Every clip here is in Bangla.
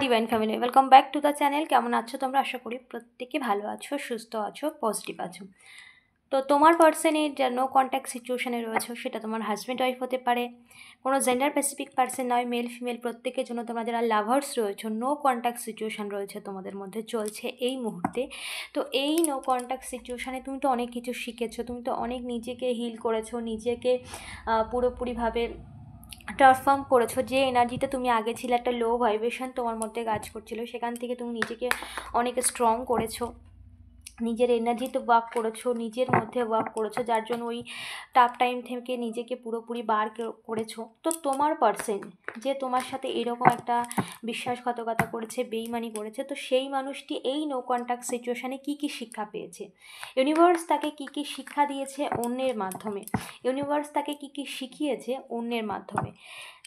Divine family, welcome back to the channel. কেমন আছো তোমরা? আশা করি প্রত্যেকে ভালো আছো, সুস্থ আছো, পজিটিভ আছো। তো তোমার পার্সনই যা নো কন্ট্যাক্ট সিচুয়েশানে রয়েছে, সেটা তোমার হাজব্যান্ড ওয়াইফ হতে পারে, কোনো জেন্ডার স্পেসিফিক পার্সন নয়, মেল ফিমেল প্রত্যেকের জন্য। তোমরা যারা লাভার্স রয়েছে, নো কন্ট্যাক্ট সিচুয়েশান রয়েছে তোমাদের মধ্যে চলছে এই মুহূর্তে। তো এই নো কন্ট্যাক্ট সিচুয়েশানে তুমি তো অনেক কিছু শিখেছো, তুমি তো অনেক নিজেকে হিল করেছো, নিজেকে পুরোপুরিভাবে ট্রান্সফর্ম করেছো। যে এনার্জিতে তুমি আগে ছিলে, একটা লো ভাইব্রেশন তোমার মধ্যে কাজ করছিল, সেখান থেকে তুমি নিজেকে অনেক স্ট্রং করেছো, নিজের এনার্জিতে ওয়ার্ক করেছো, নিজের মধ্যে ওয়ার্ক করেছো, যার জন্য ওই টাফ টাইম থেকে নিজেকে পুরোপুরি বার করেছো। তো তোমার পার্সন যে তোমার সাথে এরকম একটা বিশ্বাসঘাতকতা করেছে, বেইমানি করেছে, তো সেই মানুষটি এই নো কন্ট্যাক্ট সিচুয়েশানে কী কী শিক্ষা পেয়েছে, ইউনিভার্স তাকে কী কী শিক্ষা দিয়েছে অন্যের মাধ্যমে, ইউনিভার্স তাকে কী কী শিখিয়েছে অন্যের মাধ্যমে,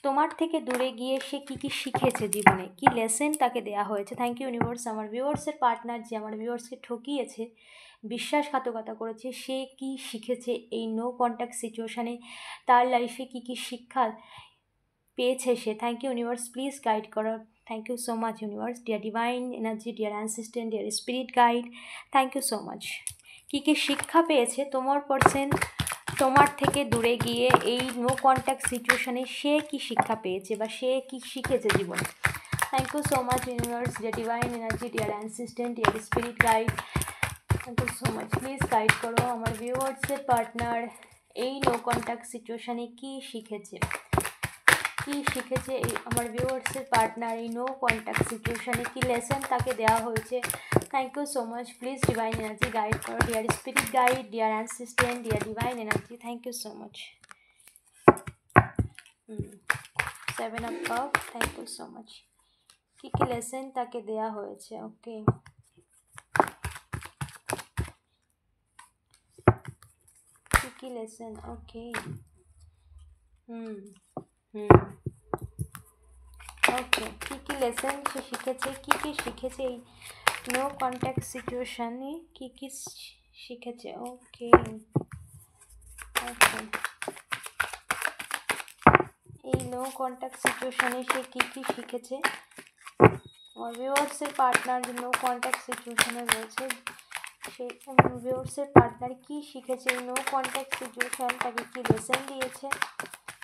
তোমার থেকে দূরে গিয়ে সে কী কী শিখেছে জীবনে, কী লেসেন তাকে দেওয়া হয়েছে। Thank you universe. আমার ভিউয়ার্সের পার্টনার যে আমার ভিউয়ার্সকে ঠকিয়েছে, বিশ্বাসঘাতকতা করেছে, সে কি শিখেছে এই নো কন্ট্যাক্ট সিচুয়েশানে, তার লাইফে কী কী শিক্ষা পেয়েছে সে। Thank you universe, please guide করো। Thank you so much universe, dear divine energy, dear assistant, dear spirit guide, thank you so much. কী কী শিক্ষা পেয়েছে তোমার পার্সন তোমার থেকে দূরে গিয়ে এই নো কন্ট্যাক্ট সিচুয়েশানে, সে কি শিক্ষা পেয়েছে বা সে কি শিখেছে জীবনে। Thank you so much universe, dear divine energy, dear assistant, dear spirit guide, thank you so much. Please guide করো আমার ভিউয়ার্সের পার্টনার এই নো কন্ট্যাক্ট সিচুয়েশানে কী শিখেছে, কী শিখেছে এই আমার ভিউয়ার্সের পার্টনার এই নো কন্ট্যাক্ট সিচুয়েশানে, কী লেসন তাকে দেওয়া হয়েছে। Thank you so much. Please divine energy guide করো, dear spirit guide, dear assistant, dear divine energy, thank you so much. 7 of cup, thank you so much. কী কী লেসন তাকে দেওয়া হয়েছে। ওকে, কী কী লেসন। ওকে, ওকে, কী কী লেসন সে শিখেছে, কী কী শিখেছে এই নো কন্ট্যাক্ট সিচুয়েশানে, কী কী শিখেছে। ওকে, ওকে, এই নো কন্ট্যাক্ট সিচুয়েশানে সে কী কী শিখেছে। আমার ভিউয়ার্সের পার্টনার যে নো কন্ট্যাক্ট সিচুয়েশানে রয়েছে, সেই ভিউয়ার্সের পার্টনার কী শিখেছে এই নো কন্ট্যাক্ট সিচুয়েশান, তাকে কী লেসন দিয়েছে।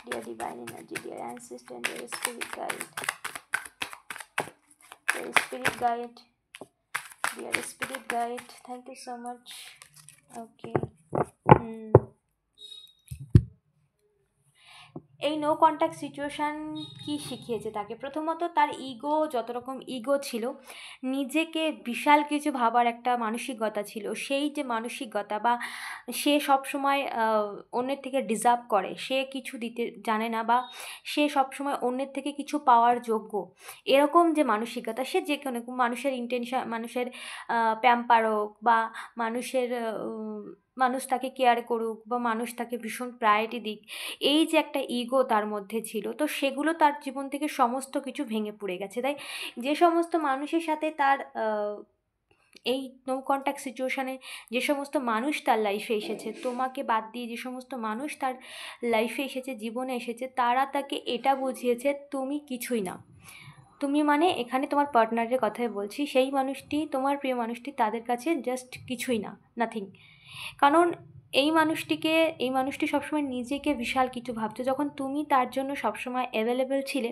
Dear divine energy, dear assistant, dear spirit guide, dear spirit guide, dear spirit guide, thank you so much. Okay, এই নো কন্ট্যাক্ট সিচুয়েশান কি শিখিয়েছে তাকে। প্রথমত তার ইগো, যত রকম ইগো ছিল, নিজেকে বিশাল কিছু ভাবার একটা মানসিকতা ছিল, সেই যে মানসিকতা বা সে সবসময় অন্যের থেকে ডিজার্ভ করে, সে কিছু দিতে জানে না, বা সে সবসময় অন্যের থেকে কিছু পাওয়ার যোগ্য, এরকম যে মানসিকতা, সে যে কোনো মানুষের ইন্টেনশন, মানুষের প্যাম্পার হোক, বা মানুষের মানুষ তাকে কেয়ার করুক, বা মানুষ তাকে ভীষণ প্রায়োরিটি দিক, এই যে একটা ইগো তার মধ্যে ছিল, তো সেগুলো তার জীবন থেকে সমস্ত কিছু ভেঙে পড়ে গেছে। তাই যে সমস্ত মানুষের সাথে তার এই নো কন্ট্যাক্ট সিচুয়েশানে যে সমস্ত মানুষ তার লাইফে এসেছে, তোমাকে বাদ দিয়ে যে সমস্ত মানুষ তার লাইফে এসেছে, জীবনে এসেছে, তারা তাকে এটা বুঝিয়েছে তুমি কিছুই না। তুমি মানে এখানে তোমার পার্টনারের কথাই বলছি, সেই মানুষটি, তোমার প্রিয় মানুষটি তাদের কাছে জাস্ট কিছুই না, নাথিং। কারণ এই মানুষটি সবসময় নিজেকে বিশাল কিছু ভাবতো। যখন তুমি তার জন্য সবসময় অ্যাভেলেবেল ছিলে,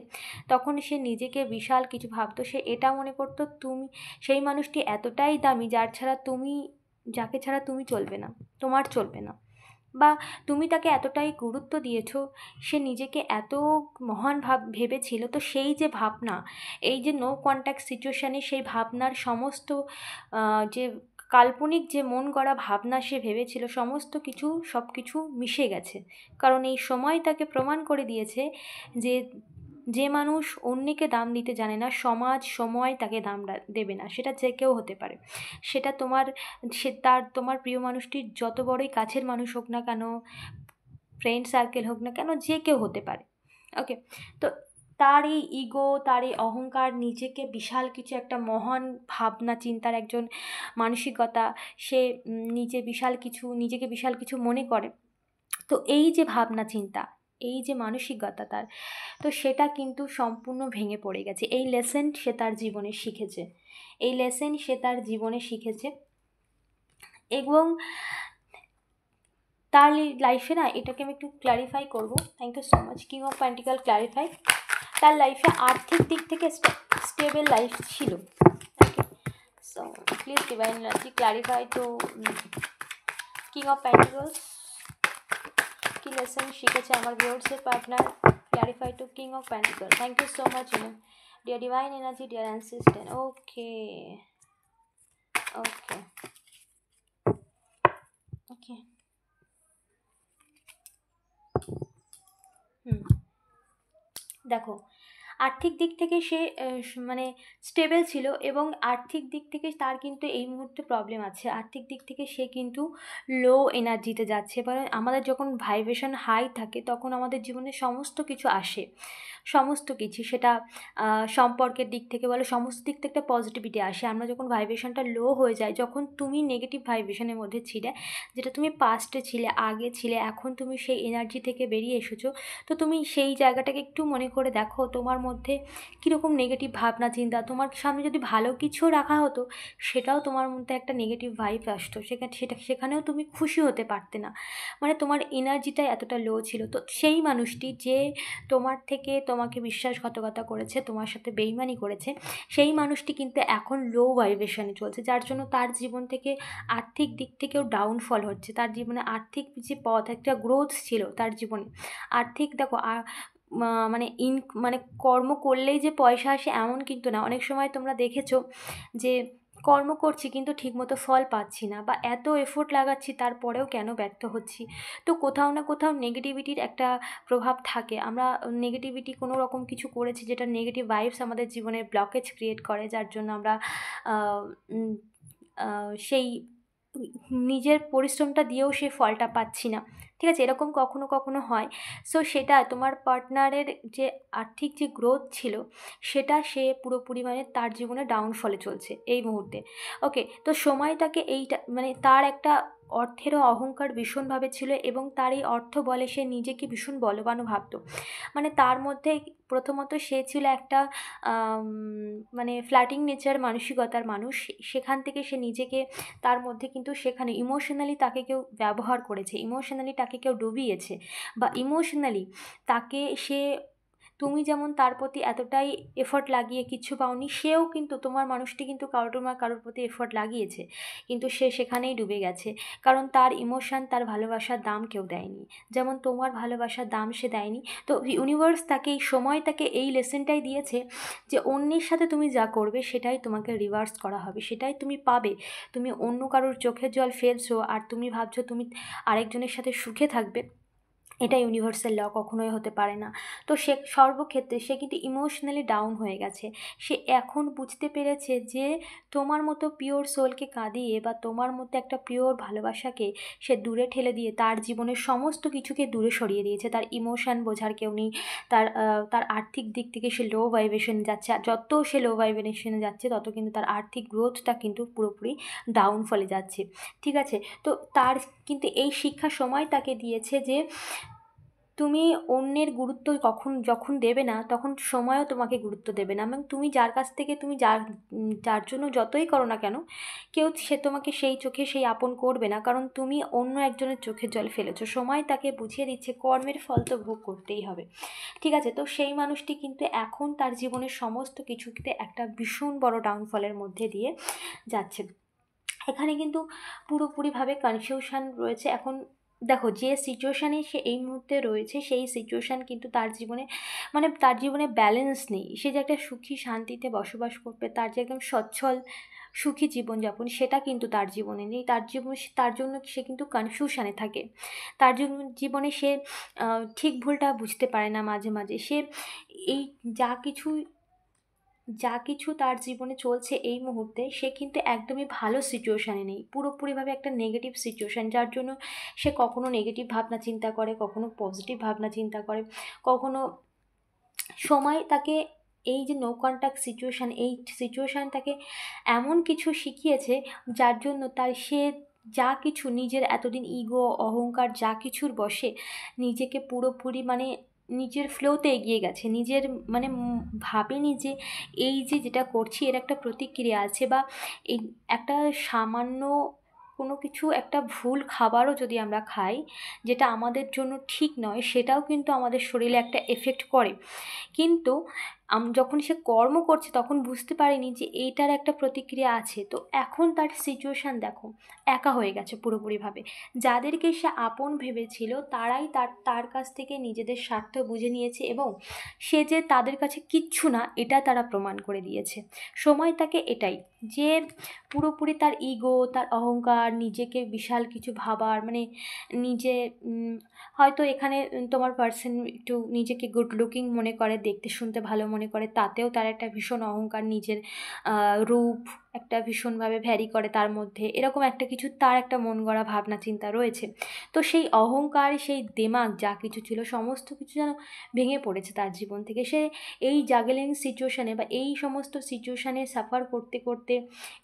তখন সে নিজেকে বিশাল কিছু ভাবতো। সে এটা মনে করতো তুমি, সেই মানুষটি এতটাই দামি যাকে ছাড়া তুমি চলবে না, তোমার চলবে না, বা তুমি তাকে এতটাই গুরুত্ব দিয়েছো, সে নিজেকে এত মহান ভেবেছিল। তো সেই যে ভাবনা, এই যে নো কন্ট্যাক্ট সিচুয়েশানে সেই ভাবনার সমস্ত যে কাল্পনিক যে মন গড়া ভাবনা সে ভেবেছিল, সমস্ত কিছু সব কিছু মিশে গেছে। কারণ এই সময় তাকে প্রমাণ করে দিয়েছে যে যে মানুষ অন্যকে দাম দিতে জানে না, সময় তাকে দাম দেবে না। সেটা যে কেউ হতে পারে, সেটা তোমার প্রিয় মানুষটির যত বড়ই কাছের মানুষ হোক না কেন, ফ্রেন্ড সার্কেল হোক না কেন, যে কেউ হতে পারে। ওকে, তো তার এই ইগো, তার এই অহংকার, নিজেকে বিশাল কিছু একটা মহান ভাবনা চিন্তার একজন মানসিকতা, সে নিজেকে বিশাল কিছু মনে করে। তো এই যে ভাবনা চিন্তা, এই যে মানসিকতা তার, তো সেটা কিন্তু সম্পূর্ণ ভেঙে পড়ে গেছে। এই লেসেন সে তার জীবনে শিখেছে, এই লেসেন সে তার জীবনে শিখেছে। এবং তার লাইফে না, এটাকে আমি একটু ক্ল্যারিফাই করব। Thank you so much, king of pentacle clarify. তার লাইফে আর্থিক দিক থেকে স্টেবল লাইফ ছিল। Okay, so please divine energy clarify to king of pentacles. কি লেসন শিখেছে আমার ভিউয়ার্সের partner, clarify to king of pentacle. Thank you so much dear divine energy, dear assistant. Okay okay okay, দেখো আর্থিক দিক থেকে সে মানে স্টেবল ছিল, এবং আর্থিক দিক থেকে তার কিন্তু এই মুহূর্তে প্রবলেম আছে। আর্থিক দিক থেকে সে কিন্তু লো এনার্জিতে যাচ্ছে। এবার আমাদের যখন ভাইব্রেশন হাই থাকে তখন আমাদের জীবনে সমস্ত কিছু আসে, সমস্ত কিছু, সেটা সম্পর্কের দিক থেকে বলো, সমস্ত দিক থেকে একটা পজিটিভিটি আসে। আমরা যখন ভাইব্রেশনটা লো হয়ে যায়, যখন তুমি নেগেটিভ ভাইব্রেশনের মধ্যে ছিলে, যেটা তুমি পাস্টে ছিলে, আগে ছিলে, এখন তুমি সেই এনার্জি থেকে বেরিয়ে এসেছো, তো তুমি সেই জায়গাটাকে একটু মনে করে দেখো, তোমার মধ্যে কীরকম নেগেটিভ ভাবনা চিন্তা। তোমার সামনে যদি ভালো কিছু রাখা হতো, সেটাও তোমার মধ্যে একটা নেগেটিভ ভাইব আসতো, সেখানেও তুমি খুশি হতে পারতে না। মানে তোমার এনার্জিটাই এতটা লো ছিল। তো সেই মানুষটি যে তোমার থেকে তোমাকে বিশ্বাসঘাতকতা করেছে, তোমার সাথে বেইমানি করেছে, সেই মানুষটি কিন্তু এখন লো ভাইব্রেশনে চলছে, যার জন্য তার জীবন থেকে আর্থিক দিক থেকেও ডাউনফল হচ্ছে। তার জীবনে আর্থিক যে পথ, একটা গ্রোথ ছিল তার জীবনে আর্থিক, দেখো মানে মানে কর্ম করলেই যে পয়সা আসে এমন কিন্তু না। অনেক সময় তোমরা দেখেছো যে কর্ম করছি কিন্তু ঠিকমতো ফল পাচ্ছি না, বা এত এফোর্ট লাগাচ্ছি তারপরেও কেন ব্যর্থ হচ্ছি। তো কোথাও না কোথাও নেগেটিভিটির একটা প্রভাব থাকে। আমরা নেগেটিভিটি কোনো রকম কিছু করেছি যেটা নেগেটিভ ভাইবস আমাদের জীবনে ব্লকেজ ক্রিয়েট করে, যার জন্য আমরা সেই নিজের পরিশ্রমটা দিয়েও সেই ফলটা পাচ্ছি না। ঠিক আছে, এরকম কখনো কখনো হয়। সো সেটা তোমার পার্টনারের যে আর্থিক যে গ্রোথ ছিল, সেটা সে পুরোপুরি মানে তার জীবনে ডাউনফলে চলছে এই মুহূর্তে। ওকে, তো সময়টাকে এইটা মানে তার একটা অর্থেরও অহংকার ভীষণভাবে ছিল, এবং তার এই অর্থ বলে সে নিজেকে ভীষণ বলবানও ভাবতো। মানে তার মধ্যে প্রথমত সে ছিল একটা মানে ফ্ল্যাটিং নেচার মানসিকতার মানুষ। সেখান থেকে সে নিজেকে, তার মধ্যে কিন্তু সেখানে ইমোশনালি তাকে কেউ ব্যবহার করেছে, ইমোশনালি তাকে কেউ ডুবিয়েছে, বা ইমোশনালি তাকে সে, তুমি যেমন তার প্রতি এতটাই এফর্ট লাগিয়ে কিচ্ছু পাওনি, সেও কিন্তু তোমার মানুষটি কিন্তু কারোর প্রতি এফর্ট লাগিয়েছে, কিন্তু সে সেখানেই ডুবে গেছে। কারণ তার ইমোশান, তার ভালোবাসার দাম কেউ দেয়নি, যেমন তোমার ভালোবাসার দাম সে দেয়নি। তো ইউনিভার্স তাকে এই সময়, তাকে এই লেসেনটাই দিয়েছে যে অন্যের সাথে তুমি যা করবে সেটাই তোমাকে রিভার্স করা হবে, সেটাই তুমি পাবে। তুমি অন্য কারোর চোখের জল ফেলছো আর তুমি ভাবছো তুমি আরেকজনের সাথে সুখে থাকবে, এটা ইউনিভার্সাল ল কখনোই হতে পারে না। তো সে সর্বক্ষেত্রে সে কিন্তু ইমোশনালি ডাউন হয়ে গেছে। সে এখন বুঝতে পেরেছে যে তোমার মতো পিওর সোলকে কাঁদিয়ে, বা তোমার মতো একটা পিওর ভালোবাসাকে সে দূরে ঠেলে দিয়ে তার জীবনের সমস্ত কিছুকে দূরে সরিয়ে দিয়েছে। তার ইমোশান বোঝার কেউ নেই, তার আর্থিক দিক থেকে সে লো ভাইব্রেশনে যাচ্ছে, আর যত সে লো ভাইব্রেশনে যাচ্ছে তত কিন্তু তার আর্থিক গ্রোথটা কিন্তু পুরোপুরি ডাউনফলে যাচ্ছে। ঠিক আছে, তো তার কিন্তু এই শিক্ষা সময় তাকে দিয়েছে যে তুমি অন্যের গুরুত্ব যখন দেবে না, তখন সময়ও তোমাকে গুরুত্ব দেবে না। এবং তুমি যার কাছ থেকে, তুমি যার জন্য যতই করো না কেন, সে তোমাকে সেই চোখে সেই আপন করবে না, কারণ তুমি অন্য একজনের চোখের জল ফেলেছো। সময় তাকে বুঝিয়ে দিচ্ছে কর্মের ফল তো ভোগ করতেই হবে। ঠিক আছে, তো সেই মানুষটি কিন্তু এখন তার জীবনের সমস্ত কিছুতে একটা ভীষণ বড় ডাউনফলের মধ্যে দিয়ে যাচ্ছে। এখানে কিন্তু পুরোপুরিভাবে কনফিউশন রয়েছে এখন। দেখো, যে সিচুয়েশানে সে এই মুহূর্তে রয়েছে, সেই সিচুয়েশান কিন্তু তার জীবনে, মানে তার জীবনে ব্যালেন্স নেই। সে যে একটা সুখী শান্তিতে বসবাস করবে, তার যে একদম সচ্ছল সুখী জীবনযাপন, সেটা কিন্তু তার জীবনে নেই। তার জন্য সে কিন্তু কনফিউশানে থাকে। তার জীবনে সে ঠিক ভুলটা বুঝতে পারে না। মাঝে মাঝে সে এই যা কিছু যা কিছু তার জীবনে চলছে এই মুহূর্তে, সে কিন্তু একদমই ভালো সিচুয়েশানে নেই, পুরোপুরিভাবে একটা নেগেটিভ সিচুয়েশান, যার জন্য সে কখনো নেগেটিভ ভাবনা চিন্তা করে, কখনো পজিটিভ ভাবনা চিন্তা করে, কখনো সময় তাকে এই যে নো কন্ট্যাক্ট সিচুয়েশান, এই সিচুয়েশান তাকে এমন কিছু শিখিয়েছে যার জন্য যা কিছু নিজের এতদিন ইগো অহংকার যা কিছুর বশে নিজেকে পুরোপুরি মানে নিজের ফ্লোতে এগিয়ে গেছে, নিজের মানে ভাবেনি যে এই যে যেটা করছি এর একটা প্রতিক্রিয়া আছে, বা এই একটা সামান্য কোনো কিছু একটা ভুল খাবারও যদি আমরা খাই যেটা আমাদের জন্য ঠিক নয়, সেটাও কিন্তু আমাদের শরীরে একটা এফেক্ট করে। কিন্তু যখন সে কর্ম করছে তখন বুঝতে পারেনি যে এইটার একটা প্রতিক্রিয়া আছে। তো এখন তার সিচুয়েশান দেখো, একা হয়ে গেছে পুরোপুরিভাবে। যাদেরকে সে আপন ভেবেছিল তারাই তার তার কাছ থেকে নিজেদের স্বার্থ বুঝে নিয়েছে, এবং সে যে তাদের কাছে কিচ্ছু না এটা তারা প্রমাণ করে দিয়েছে। সময় তাকে এটাই, যে পুরোপুরি তার ইগো, তার অহংকার, নিজেকে বিশাল কিছু ভাবার মানে নিজে হয়তো এখানে তোমার পার্সন একটু নিজেকে গুড লুকিং মনে করে, দেখতে শুনতে ভালো মনে করে, তাতেও তার একটা ভীষণ অহংকার, নিজের রূপ একটা ভীষণভাবে ভ্যারি করে তার মধ্যে, এরকম একটা কিছু তার একটা মন গড়া ভাবনা চিন্তা রয়েছে। তো সেই অহংকার, সেই দেমাগ যা কিছু ছিল সমস্ত কিছু যেন ভেঙে পড়েছে তার জীবন থেকে। সে এই জাগলিং সিচুয়েশানে বা এই সমস্ত সিচুয়েশানে সাফার করতে করতে,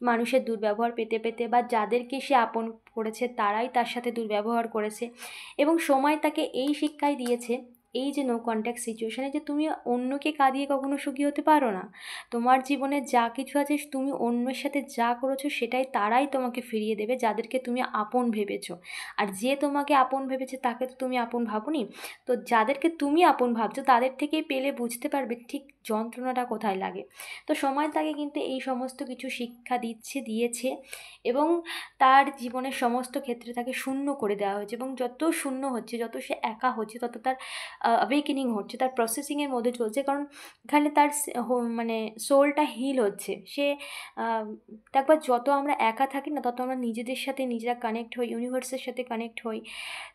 মানুষের দুর্ব্যবহার পেতে পেতে, বা যাদেরকে সে আপন করেছে তারাই তার সাথে দুর্ব্যবহার করেছে, এবং সময় তাকে এই শিক্ষাই দিয়েছে, এই যে নো কন্ট্যাক্ট সিচুয়েশানে, যে তুমি অন্যকে কাঁদিয়ে কখনো সুখী হতে পারো না। তোমার জীবনে যা কিছু আছে তুমি অন্যের সাথে যা করেছো সেটাই তারাই তোমাকে ফিরিয়ে দেবে, যাদেরকে তুমি আপন ভেবেছো। আর যে তোমাকে আপন ভেবেছে তাকে তো তুমি আপন ভাবোনি। তো যাদেরকে তুমি আপন ভাবছো তাদের থেকেই পেলে বুঝতে পারবে ঠিক যন্ত্রণাটা কোথায় লাগে। তো সময় তাকে কিন্তু এই সমস্ত কিছু শিক্ষা দিয়েছে, এবং তার জীবনের সমস্ত ক্ষেত্রে তাকে শূন্য করে দেওয়া হয়েছে, এবং যত শূন্য হচ্ছে, যত সে একা হচ্ছে, তত তার অ্যাওয়েকেনিং হচ্ছে, তার প্রসেসিংয়ের মধ্যে চলছে। কারণ এখানে তার মানে সোলটা হিল হচ্ছে। সে একবার যত আমরা একা থাকি না তত আমরা নিজেদের সাথে নিজেরা কানেক্ট হই, ইউনিভার্সের সাথে কানেক্ট হই।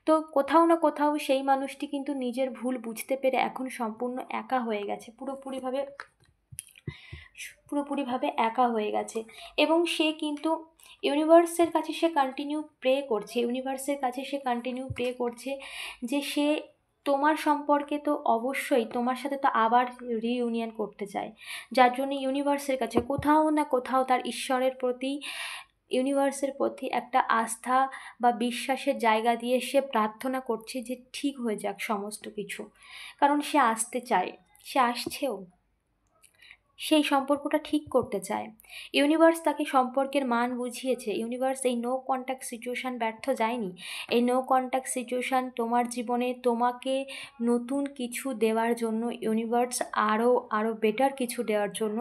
তো কোথাও না কোথাও সেই মানুষটি কিন্তু নিজের ভুল বুঝতে পেরে এখন সম্পূর্ণ একা হয়ে গেছে, পুরোপুরিভাবে একা হয়ে গেছে। এবং সে কিন্তু ইউনিভার্সের কাছে সে কন্টিনিউ প্রে করছে, ইউনিভার্সের কাছে সে কন্টিনিউ প্রে করছে যে সে তোমার সম্পর্কে তো অবশ্যই তোমার সাথে তো আবার রিইউনিয়ন করতে চায়, যার জন্য ইউনিভার্সের কাছে কোথাও না কোথাও তার ঈশ্বরের প্রতি, ইউনিভার্সের প্রতি একটা আস্থা বা বিশ্বাসের জায়গা দিয়ে সে প্রার্থনা করছে যে ঠিক হয়ে যাক সমস্ত কিছু। কারণ সে আসতে চায়, সে আসছেও, সেই সম্পর্কটা ঠিক করতে চায়। ইউনিভার্স তাকে সম্পর্কের মান বুঝিয়েছে। ইউনিভার্স এই নো কন্ট্যাক্ট সিচুয়েশান ব্যর্থ যায়নি। এই নো কন্ট্যাক্ট সিচুয়েশান তোমার জীবনে তোমাকে নতুন কিছু দেওয়ার জন্য, ইউনিভার্স আরও আরও বেটার কিছু দেওয়ার জন্য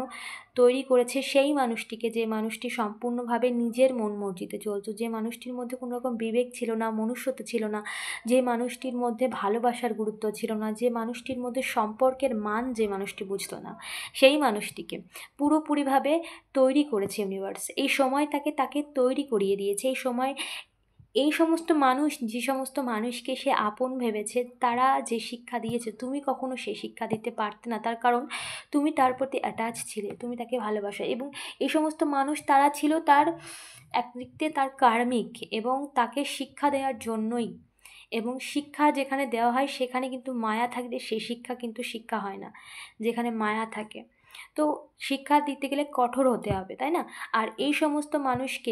তৈরি করেছে সেই মানুষটিকে, যে মানুষটি সম্পূর্ণভাবে নিজের মন মর্জিতে চলতো, যে মানুষটির মধ্যে কোনো রকম বিবেক ছিল না, মনুষ্যত্ব ছিল না, যে মানুষটির মধ্যে ভালোবাসার গুরুত্ব ছিল না, যে মানুষটির মধ্যে সম্পর্কের মান যে মানুষটি বুঝতো না, সেই মানুষটিকে পুরোপুরিভাবে তৈরি করেছে ইউনিভার্স। এই সময় তাকে তৈরি করিয়ে দিয়েছে। এই সময় এই সমস্ত মানুষ, যে সমস্ত মানুষকে সে আপন ভেবেছে, তারা যে শিক্ষা দিয়েছে তুমি কখনো সেই শিক্ষা দিতে পারতে না, তার কারণ তুমি তার প্রতি অ্যাটাচ ছিলে, তুমি তাকে ভালোবাসো। এবং এই সমস্ত মানুষ তারা ছিল তার একদিক দিয়ে তার কার্মিক, এবং তাকে শিক্ষা দেওয়ার জন্যই। এবং শিক্ষা যেখানে দেওয়া হয় সেখানে কিন্তু মায়া থাকলে সেই শিক্ষা কিন্তু শিক্ষা হয় না, যেখানে মায়া থাকে। তো শিক্ষা দিতে গেলে কঠোর হতে হবে, তাই না? আর এই সমস্ত মানুষকে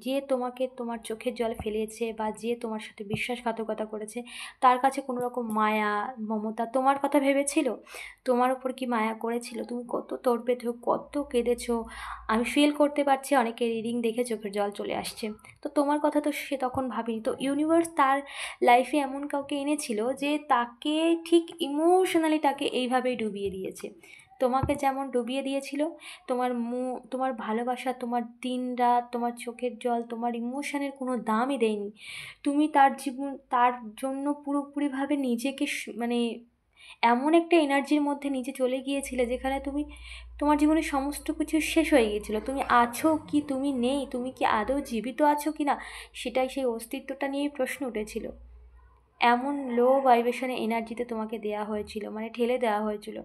যে তোমাকে তোমার চোখের জল ফেলিয়েছে, বা যে তোমার সাথে বিশ্বাসঘাতকতা করেছে, তার কাছে কোনো রকম মায়া মমতা তোমার কথা ভেবেছিল? তোমার উপর কি মায়া করেছিল? তুমি কত তড়পেছো, কত কেঁদেছো, আমি ফিল করতে পারছি। অনেকের রিডিং দেখে চোখের জল চলে আসছে। তো তোমার কথা তো সে তখন ভাবেনি। তো ইউনিভার্স তার লাইফে এমন কাউকে এনেছিল যে তাকে ঠিক ইমোশনালি তাকে এইভাবেই ডুবিয়ে দিয়েছে। তোমাকে যেমন ডুবিয়ে দিয়েছিল, তোমার ভালোবাসা, তোমার দিনরাত, তোমার চোখের জল, তোমার ইমোশনের কোনো দামই দেয়নি। তুমি তার জন্য পুরোপুরিভাবে নিজেকে মানে এমন একটা এনার্জির মধ্যে নিজে চলে গিয়েছিলে যেখানে তোমার জীবনের সমস্ত কিছু শেষ হয়ে গিয়েছিল। তুমি আছো কি তুমি নেই, তুমি কি আদৌ জীবিত আছো কি না, সেটাই, সেই অস্তিত্বটা নিয়েই প্রশ্ন উঠেছিল। এমন লো ভাইব্রেশনে এনার্জিতে তোমাকে দেয়া হয়েছিল, মানে ঠেলে দেওয়া হয়েছিল,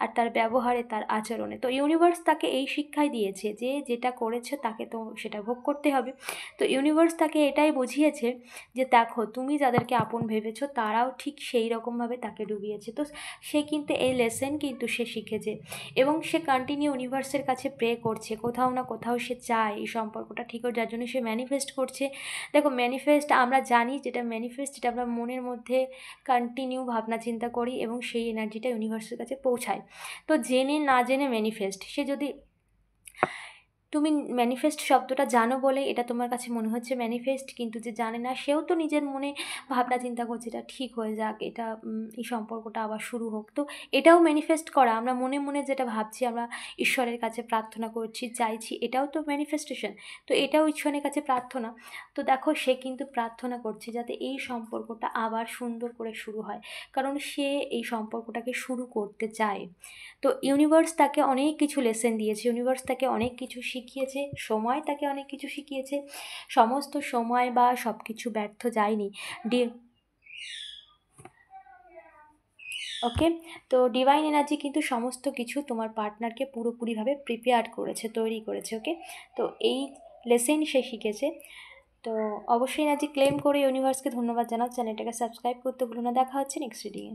আর তার ব্যবহারে, তার আচরণে। তো ইউনিভার্স তাকে এই শিক্ষাই দিয়েছে যে যেটা করেছে তাকে তো সেটা ভোগ করতে হবে। তো ইউনিভার্স তাকে এটাই বুঝিয়েছে যে দেখো, তুমি যাদেরকে আপন ভেবেছো তারাও ঠিক সেই রকমভাবে তাকে ডুবিয়েছে। তো সে কিন্তু এই লেসেন কিন্তু সে শিখেছে, এবং সে কন্টিনিউ ইউনিভার্সের কাছে প্রে করছে, কোথাও না কোথাও সে চায় এই সম্পর্কটা ঠিক হোক, যার জন্য সে ম্যানিফেস্ট করছে। দেখো, ম্যানিফেস্ট আমরা জানি, যেটা ম্যানিফেস্ট যেটা আমরা মনের মধ্যে কন্টিনিউ ভাবনা চিন্তা করি এবং সেই এনার্জিটা ইউনিভার্সের কাছে পৌঁছায়। তো জেনে না জেনে ম্যানিফেস্ট, সে যদি, তুমি ম্যানিফেস্ট শব্দটা জানো বলে এটা তোমার কাছে মনে হচ্ছে ম্যানিফেস্ট, কিন্তু যে জানে না সেও তো নিজের মনে ভাবনা চিন্তা করছে এটা ঠিক হয়ে যাক, এটা এই সম্পর্কটা আবার শুরু হোক। তো এটাও ম্যানিফেস্ট করা, আমরা মনে মনে যেটা ভাবছি, আমরা ঈশ্বরের কাছে প্রার্থনা করছি, চাইছি, এটাও তো ম্যানিফেস্টেশন। তো এটাও ঈশ্বরের কাছে প্রার্থনা। তো দেখো, সে কিন্তু প্রার্থনা করছে যাতে এই সম্পর্কটা আবার সুন্দর করে শুরু হয়, কারণ সে এই সম্পর্কটাকে শুরু করতে চায়। তো ইউনিভার্স তাকে অনেক কিছু লেসেন দিয়েছে, ইউনিভার্স তাকে অনেক কিছু শিখিয়েছে, সময় তাকে অনেক কিছু শিখিয়েছে। সমস্ত সময় বা সব কিছু ব্যর্থ যায়নি। ডি ওকে, তো ডিভাইন এনার্জি কিন্তু সমস্ত কিছু তোমার পার্টনারকে পুরোপুরিভাবে প্রিপেয়ার করেছে, তৈরি করেছে। ওকে, তো এই লেসেন সে শিখেছে। তো অবশ্যই এনার্জি ক্লেম করে ইউনিভার্সকে ধন্যবাদ জানাও। চ্যানেলটাকে সাবস্ক্রাইব করতে ভুলো না। দেখা হচ্ছে নেক্সট রিডিংয়ে।